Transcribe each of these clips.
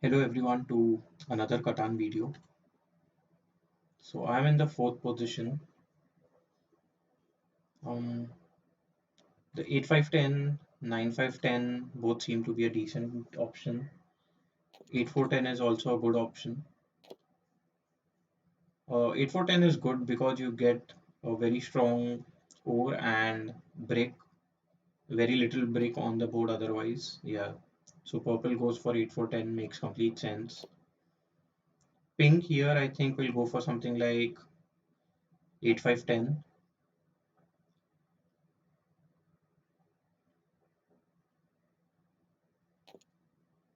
Hello everyone to another Catan video. So I'm in the fourth position. Um, the 8-5-10, 9-5-10 both seem to be a decent option. 8-4-10 is also a good option. 8-4-10 is good because you get a very strong ore and brick, very little brick on the board otherwise. Yeah. So purple goes for 8-4-10 makes complete sense. Pink here I think will go for something like 8-5-10.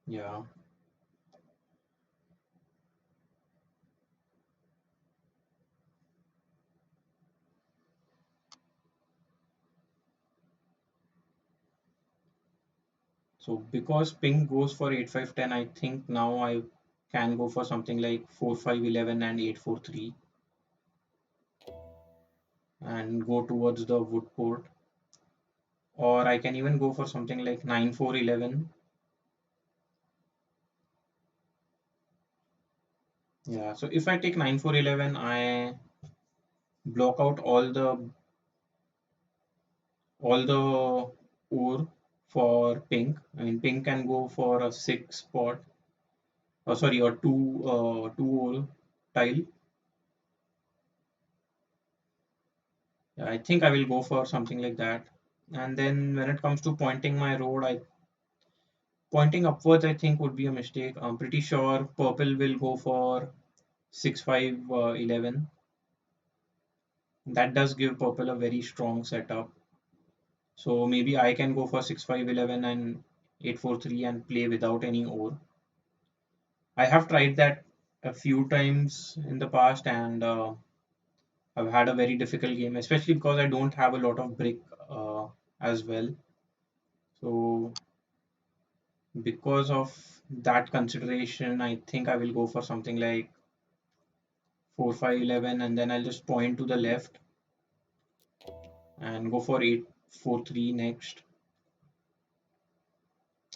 Yeah. So because pink goes for 8-5-10, I think now I can go for something like 4-5-11 and 8-4-3 and go towards the wood port. Or I can even go for something like 9-4-11. Yeah, so if I take 9-4-11, I block out all the ore for pink. I mean, pink can go for a six spot, sorry, or two ore tile. Yeah, I think I will go for something like that. And then when it comes to pointing my road, I pointing upwards I think would be a mistake. I'm pretty sure purple will go for 6-5-11. That does give purple a very strong setup. So maybe I can go for 6-5-11 and 8-4-3 and play without any ore. I have tried that a few times in the past and I've had a very difficult game, especially because I don't have a lot of brick as well. So because of that consideration, I think I will go for something like 4-5-11 and then I'll just point to the left and go for 8-4-3 next.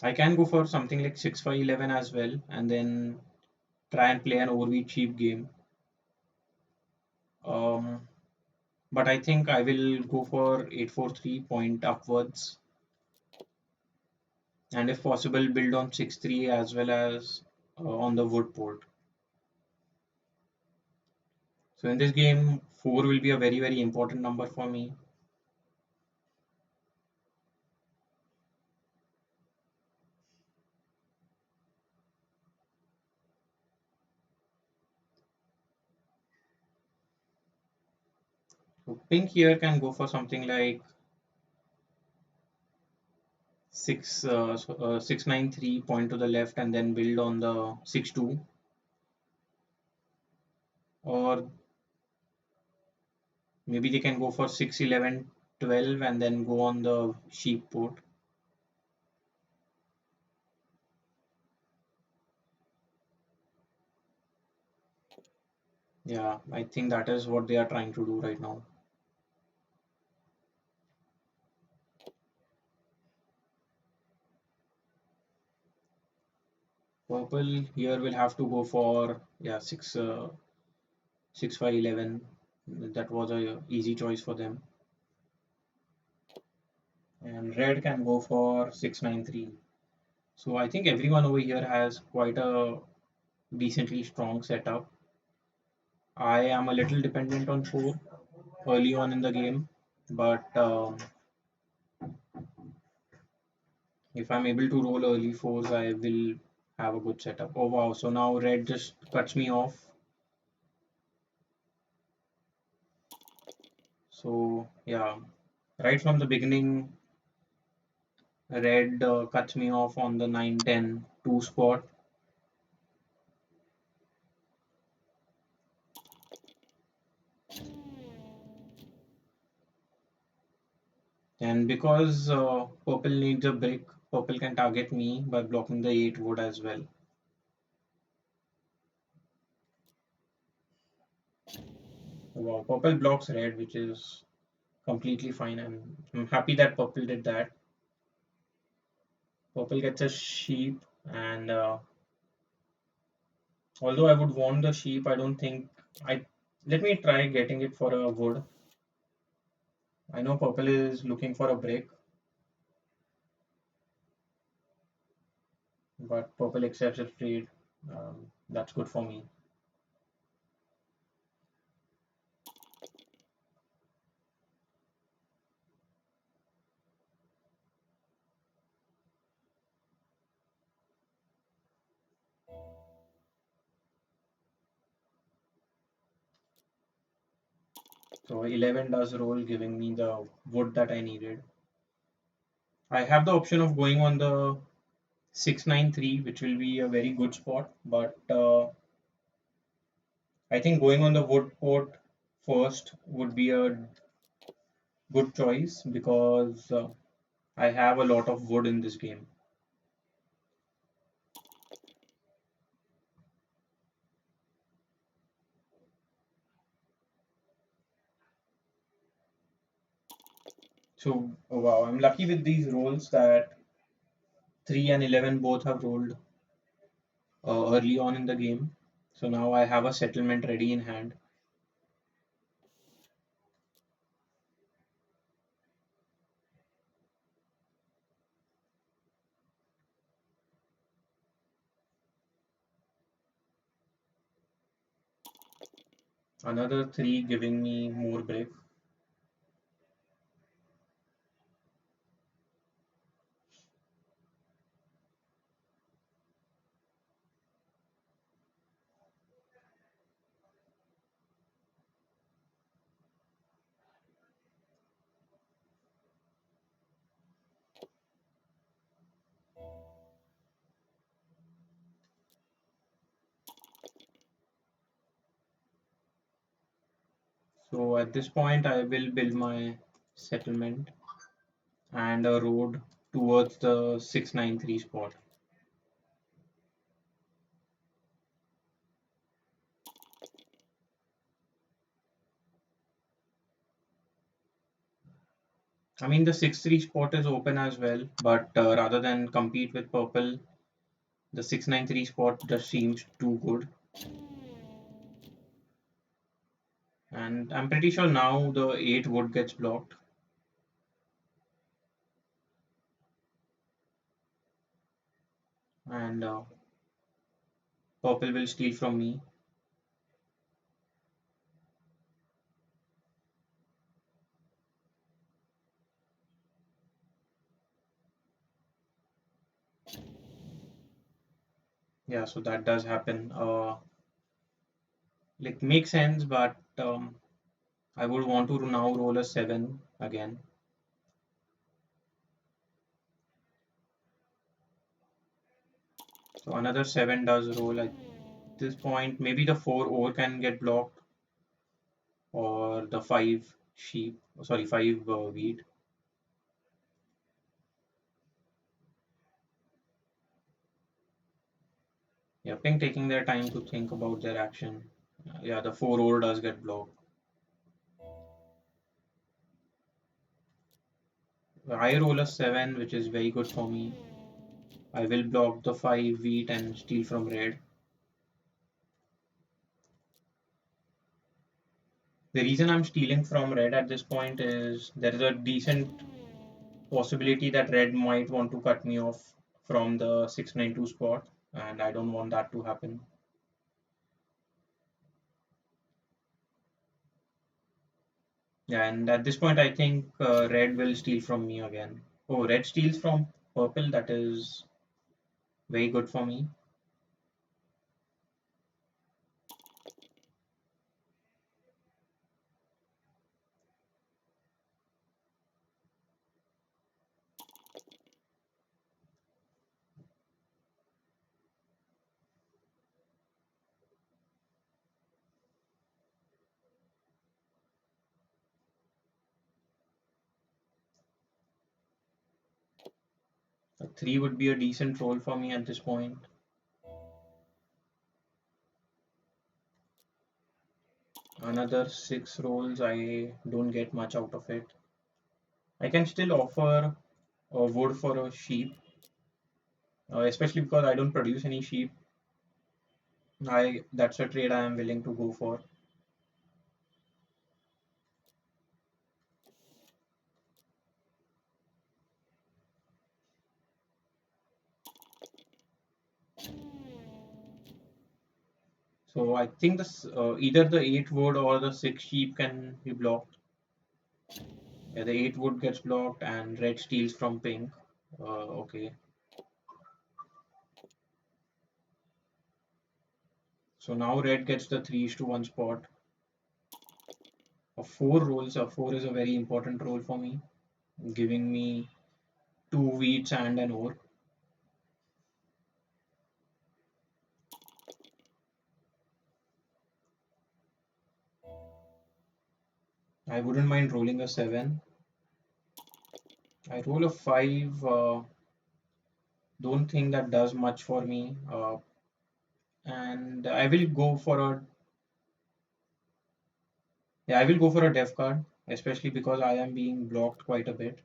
I can go for something like 6-5-11 as well and then try and play an overly cheap game. Um, but I think I will go for 8-4-3 point upwards and if possible build on 6-3 as well as on the wood port. So in this game, 4 will be a very very important number for me. So pink here can go for something like 6-9-3 point to the left and then build on the 6-2, or maybe they can go for 6-11-12 and then go on the sheep port. Yeah, I think that is what they are trying to do right now. Purple here will have to go for, yeah, 6-5-11. That was a easy choice for them. And red can go for 6-9-3. So I think everyone over here has quite a decently strong setup. I am a little dependent on 4 early on in the game, but if I'm able to roll early 4s, I will have a good setup. Oh wow, so now red just cuts me off. So yeah, right from the beginning, red cuts me off on the 9-10-2 spot. And because purple needs a brick, purple can target me by blocking the 8 wood as well. Wow, purple blocks red, which is completely fine. And I'm happy that purple did that. Purple gets a sheep and Although I would want the sheep, I don't think I. Let me try getting it for a wood. I know purple is looking for a brick, but purple accepts its trade. That's good for me. So 11 does roll, giving me the wood that I needed. I have the option of going on the 693, which will be a very good spot, but I think going on the wood port first would be a good choice because I have a lot of wood in this game. So, oh wow, I'm lucky with these rolls that 3 and 11 both have rolled early on in the game. So now I have a settlement ready in hand. Another 3 giving me more brick. So at this point, I will build my settlement and a road towards the 693 spot. I mean, the 6-3 spot is open as well, but rather than compete with purple, the 693 spot just seems too good. And I'm pretty sure now the 8 wood gets blocked, and purple will steal from me. Yeah, so that does happen. Like, makes sense, but I would want to now roll a 7 again. So another 7 does roll at this point. Maybe the 4 ore can get blocked, or the 5 sheep, sorry, 5 wheat. Yeah, Pink taking their time to think about their action. Yeah, the 4 ore does get blocked. I roll a 7, which is very good for me. I will block the 5 wheat and steal from red. The reason I'm stealing from red at this point is there is a decent possibility that red might want to cut me off from the 692 spot, and I don't want that to happen. Yeah, and at this point, I think red will steal from me again. Oh, red steals from purple. That is very good for me. A 3 would be a decent roll for me at this point. Another 6 rolls, I don't get much out of it. I can still offer a wood for a sheep, especially because I don't produce any sheep. I That's a trade I am willing to go for. So I think this either the 8 wood or the 6 sheep can be blocked. Yeah, the 8 wood gets blocked and red steals from pink. Okay. So now red gets the 3:1 spot. A 4 rolls. A 4 is a very important roll for me, giving me 2 wheats and an ore. I wouldn't mind rolling a 7. I roll a 5. Don't think that does much for me. And I will go for a Yeah, I will go for a def card, especially because I am being blocked quite a bit.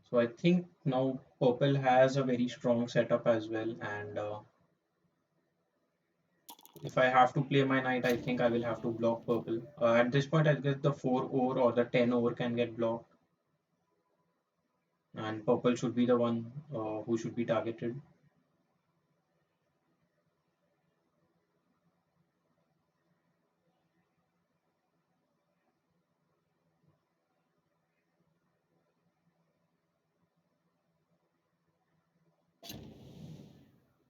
So I think now purple has a very strong setup as well. And if I have to play my knight, I think I will have to block purple. At this point, I guess the 4 ore or the 10 ore can get blocked, and purple should be the one who should be targeted.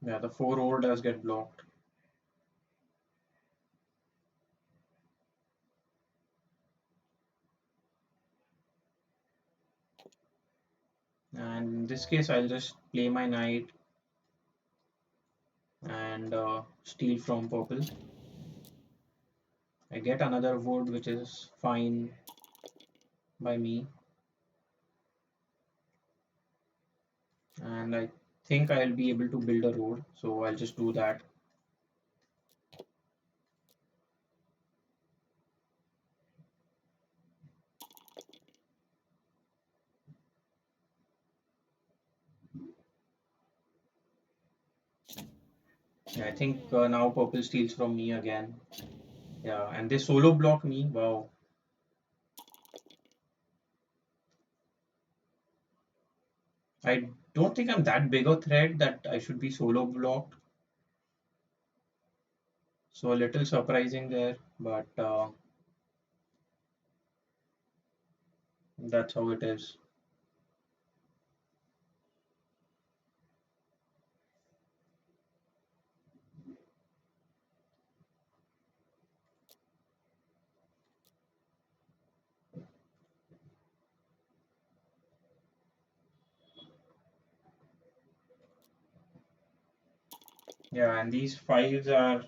Yeah, the 4 ore does get blocked. And in this case, I'll just play my knight and steal from purple. I get another wood, which is fine by me. And I think I'll be able to build a road, so I'll just do that. Yeah, I think now purple steals from me again. Yeah, and they solo block me. Wow. I don't think I'm that big a threat that I should be solo blocked. So a little surprising there, but that's how it is. Yeah, and these fives are,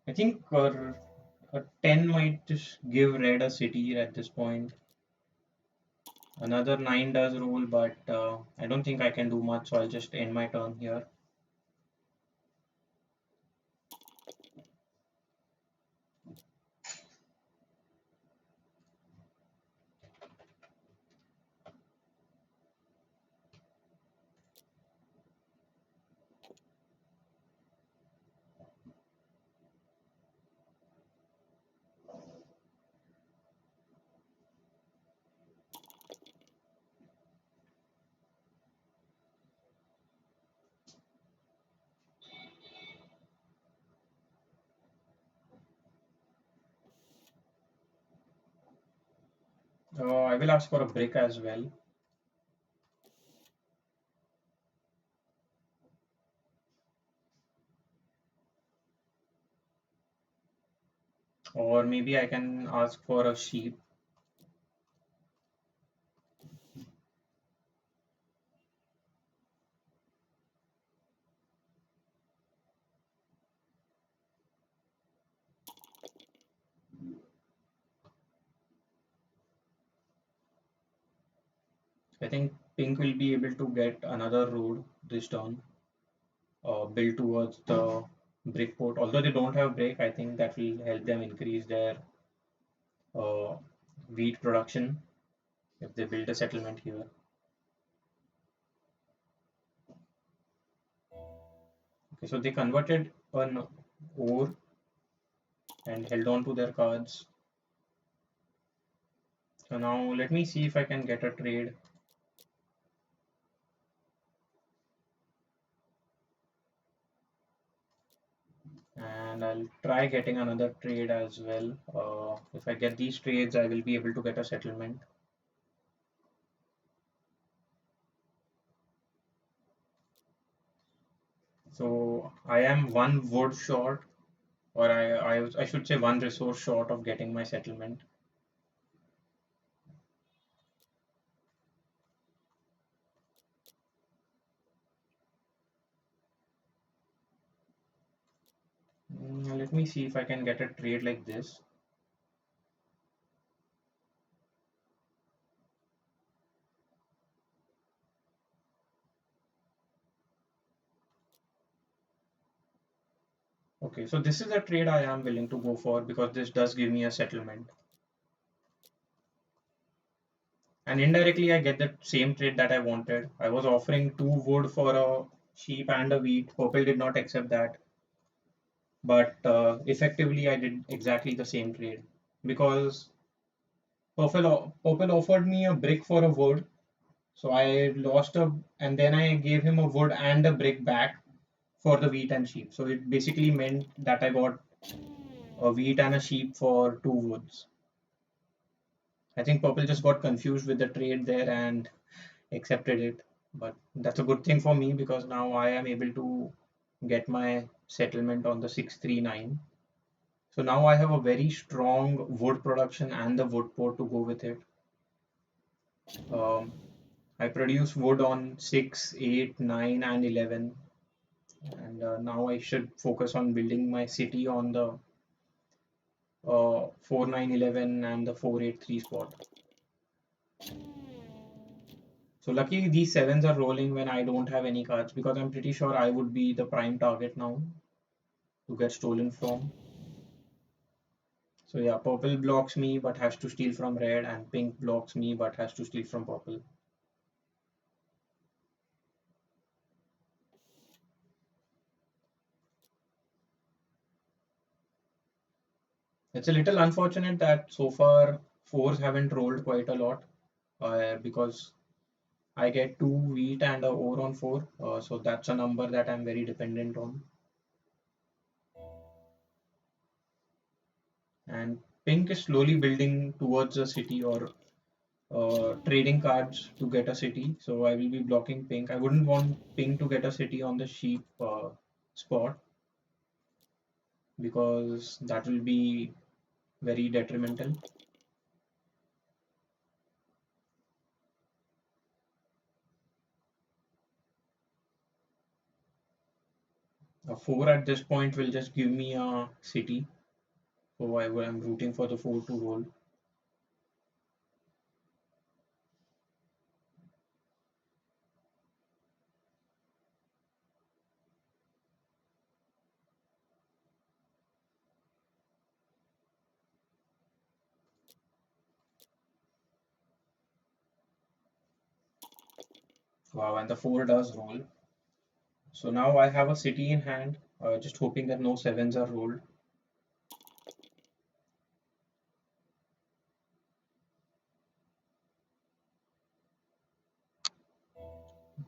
I think, a 10 might just give red a city at this point. Another 9 does roll, but I don't think I can do much, so I'll just end my turn here. I will ask for a brick as well. Or maybe I can ask for a sheep. I think pink will be able to get another road this turn, built towards the brick port. Although they don't have brick, I think that will help them increase their uh, wheat production if they build a settlement here. Okay, so they converted an ore and held on to their cards. So now let me see if I can get a trade. And I'll try getting another trade as well. If I get these trades, I will be able to get a settlement. So I am one wood short, or I should say one resource short of getting my settlement. Let me see if I can get a trade like this. Okay, so this is a trade I am willing to go for because this does give me a settlement. And indirectly, I get the same trade that I wanted. I was offering two wood for a sheep and a wheat. Purple did not accept that, but effectively, I did exactly the same trade because Purple offered me a brick for a wood. So I lost and then I gave him a wood and a brick back for the wheat and sheep. So it basically meant that I got a wheat and a sheep for two woods. I think Purple just got confused with the trade there and accepted it. But that's a good thing for me because now I am able to get my settlement on the 639. So now I have a very strong wood production and the wood port to go with it. Um, I produce wood on 6, 8, 9, and 11. And now I should focus on building my city on the 4, 9, 11 and the 4, 8, 3 spot. So luckily these sevens are rolling when I don't have any cards because I'm pretty sure I would be the prime target now to get stolen from. So yeah, purple blocks me but has to steal from red, and pink blocks me but has to steal from purple. It's a little unfortunate that so far fours haven't rolled quite a lot because I get two wheat and a ore on four, so that's a number that I'm very dependent on. And pink is slowly building towards a city or trading cards to get a city. So I will be blocking pink. I wouldn't want pink to get a city on the sheep spot because that will be very detrimental. A four at this point will just give me a city. So am rooting for the four to roll. Wow, and the four does roll. So now I have a city in hand, just hoping that no sevens are rolled.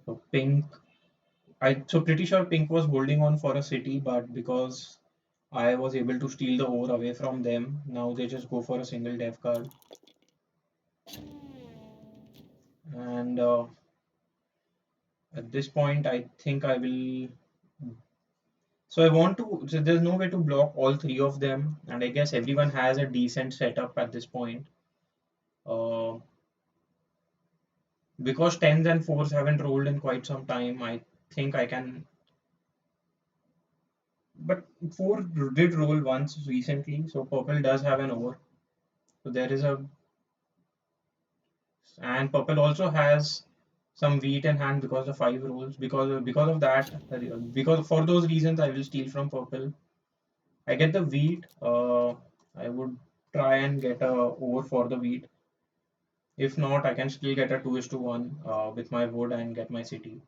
So pink, so pretty sure pink was holding on for a city, but because I was able to steal the ore away from them, now they just go for a single dev card. And at this point, I think I will So I want to. So there's no way to block all three of them, and I guess everyone has a decent setup at this point. Uh, because tens and fours haven't rolled in quite some time, I think I can. But four did roll once recently, so purple does have an over. So there is a, and purple also has some wheat in hand because the five rolls. Because of that, because for those reasons, I will steal from purple. I get the wheat. I would try and get a over for the wheat. If not, I can still get a 2:1 with my wood and get my city.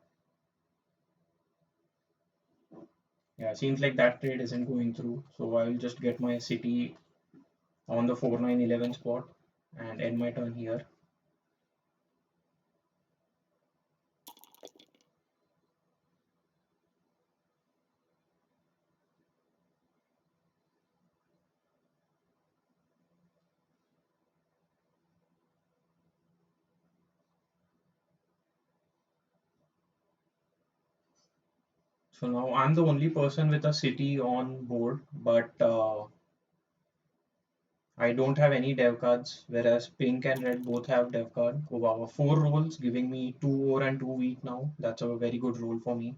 Yeah, seems like that trade isn't going through. So I will just get my city on the 4-9-11 spot and end my turn here. So now I'm the only person with a city on board, but I don't have any dev cards, whereas pink and red both have dev card. Oh wow, four rolls giving me two ore and two wheat now. That's a very good roll for me.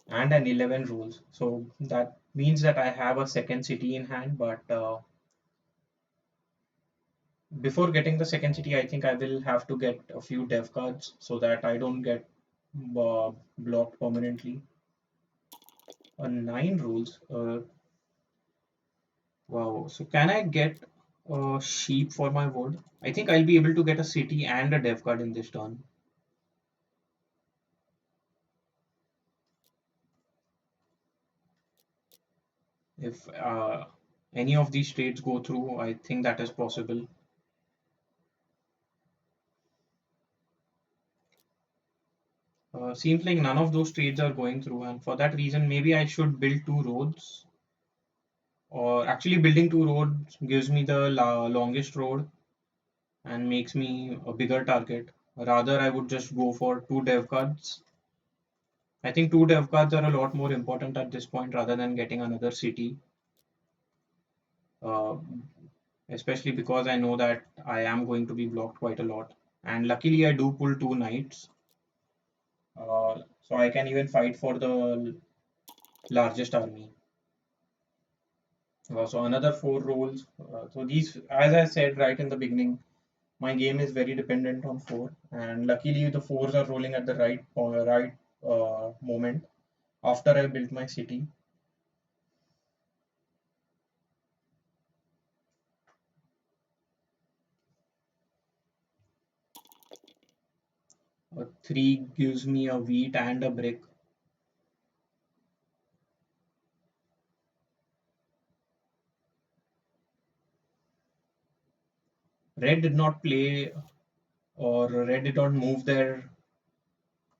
And an 11 rolls. So that means that I have a second city in hand, but before getting the second city, I think I will have to get a few dev cards so that I don't get blocked permanently. Nine rules. Wow. So can I get a sheep for my wood? I think I'll be able to get a city and a dev card in this turn. If any of these trades go through, I think that is possible. Seems like none of those trades are going through, and for that reason, maybe I should build two roads. Or actually, building two roads gives me the longest road and makes me a bigger target. Rather, I would just go for two dev cards. I think two dev cards are a lot more important at this point rather than getting another city. Uh, Especially because I know that I am going to be blocked quite a lot. And luckily, I do pull two knights, so I can even fight for the largest army. So another four rolls. So these, as I said right in the beginning, my game is very dependent on four, and luckily the fours are rolling at the right moment after I built my city. A three gives me a wheat and a brick. Red did not play, or red did not move the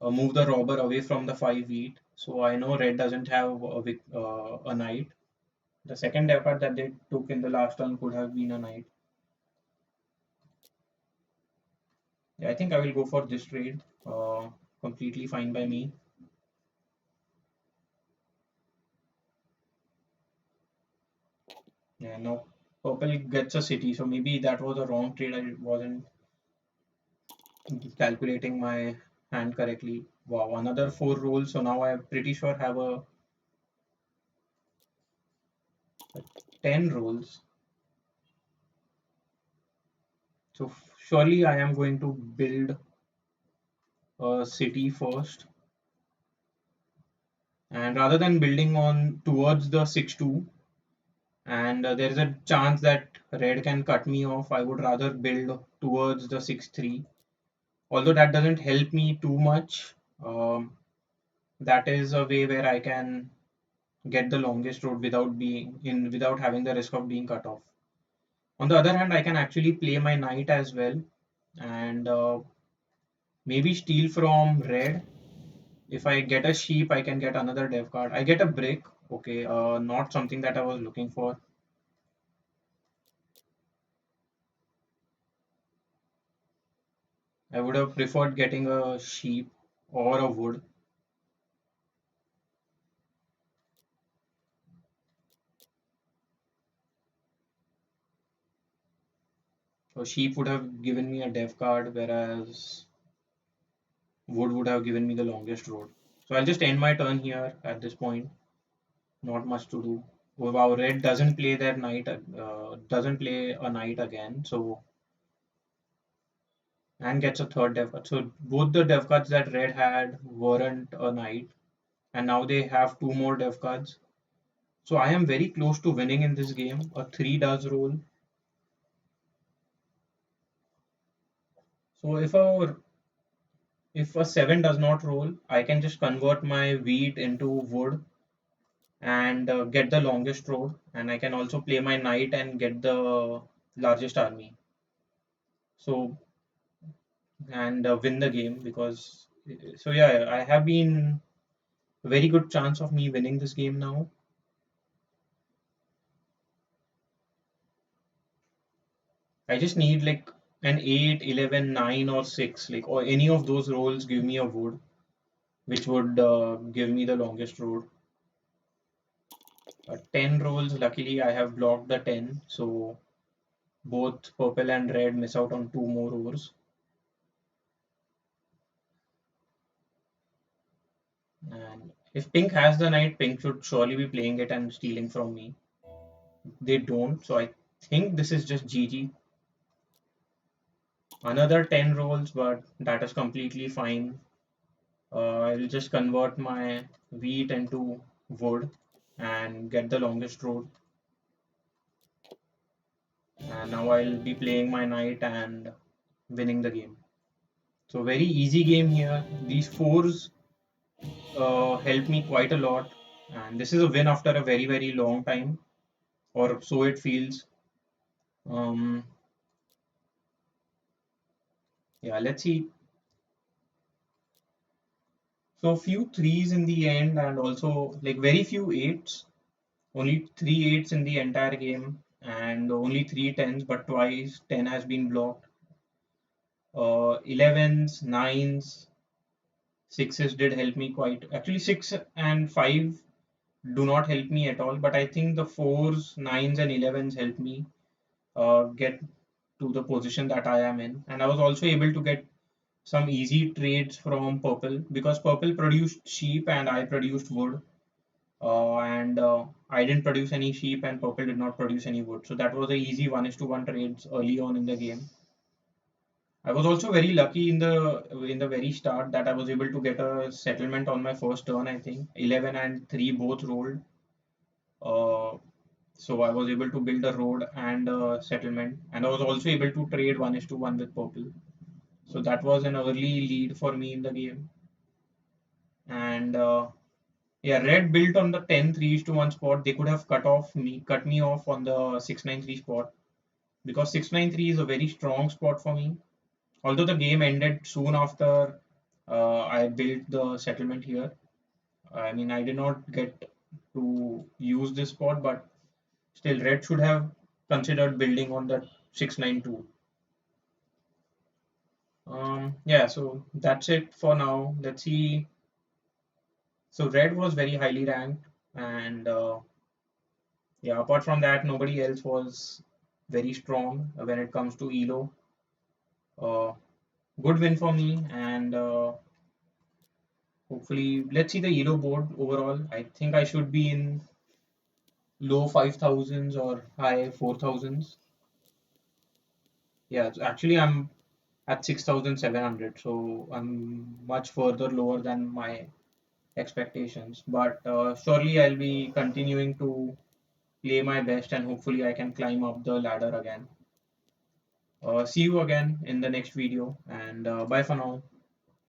robber away from the five wheat. So I know red doesn't have a knight. The second effort that they took in the last turn could have been a knight. Yeah, I think I will go for this trade. Completely fine by me. Yeah, now purple gets a city, so maybe that was a wrong trade. I wasn't calculating my hand correctly. Wow, another four rolls. So now I pretty sure have a 10 rolls. So surely I am going to build a city first. And rather than building on towards the 6-2, and there is a chance that red can cut me off, I would rather build towards the 6-3. Although that doesn't help me too much, that is a way where I can get the longest road without having the risk of being cut off. On the other hand, I can actually play my knight as well and maybe steal from red. If I get a sheep, I can get another dev card. I get a brick. Okay, not something that I was looking for. I would have preferred getting a sheep or a wood. So sheep would have given me a dev card, whereas wood would have given me the longest road. So I'll just end my turn here at this point. Not much to do. Wow, red doesn't play their knight, doesn't play a knight again. So and gets a third dev card. So both the dev cards that red had weren't a knight, and now they have two more dev cards. So I am very close to winning in this game. A three does roll. So if a seven does not roll, I can just convert my wheat into wood and get the longest road, and I can also play my knight and get the largest army. So and win the game because so yeah, I have been a very good chance of me winning this game now. I just need like an 8, 11, 9, or 6, like, or any of those rolls give me a wood, which would give me the longest road. 10 rolls, luckily I have blocked the 10, so both purple and red miss out on two more ores. And if pink has the knight, pink should surely be playing it and stealing from me. They don't, so I think this is just GG. Another 10 rolls, but that is completely fine. I'll just convert my wheat into wood and get the longest road. And now I'll be playing my knight and winning the game. So very easy game here. These fours help me quite a lot. And this is a win after a very, very long time, or so it feels. Um, yeah, let's see. So few threes in the end, and also like very few eights. Only three eights in the entire game, and only three tens, but twice 10 has been blocked. 11s, nines, sixes did help me quite. Actually, six and five do not help me at all, but I think the fours, nines, and 11s help me get to the position that I am in. And I was also able to get some easy trades from purple because purple produced sheep and I produced wood. And I didn't produce any sheep and purple did not produce any wood. So that was a easy 1:1 trades early on in the game. I was also very lucky in the very start that I was able to get a settlement on my first turn. I think 11 and 3 both rolled. Uh, so I was able to build a road and a settlement, and I was also able to trade 1:1 with purple. So that was an early lead for me in the game. And yeah, red built on the 10 3:1 spot. They could have cut me off on the 693 spot because 693 is a very strong spot for me. Although the game ended soon after I built the settlement here. I mean, I did not get to use this spot, but still, red should have considered building on the 692. Yeah, so that's it for now. Let's see. So red was very highly ranked, and yeah, apart from that, nobody else was very strong when it comes to elo. Uh, Good win for me, and hopefully, let's see the elo board overall. I think I should be in low 5,000s or high 4,000s. Yeah, actually, I'm at 6,700, so I'm much further lower than my expectations. But surely I'll be continuing to play my best, and hopefully I can climb up the ladder again. See you again in the next video, and bye for now.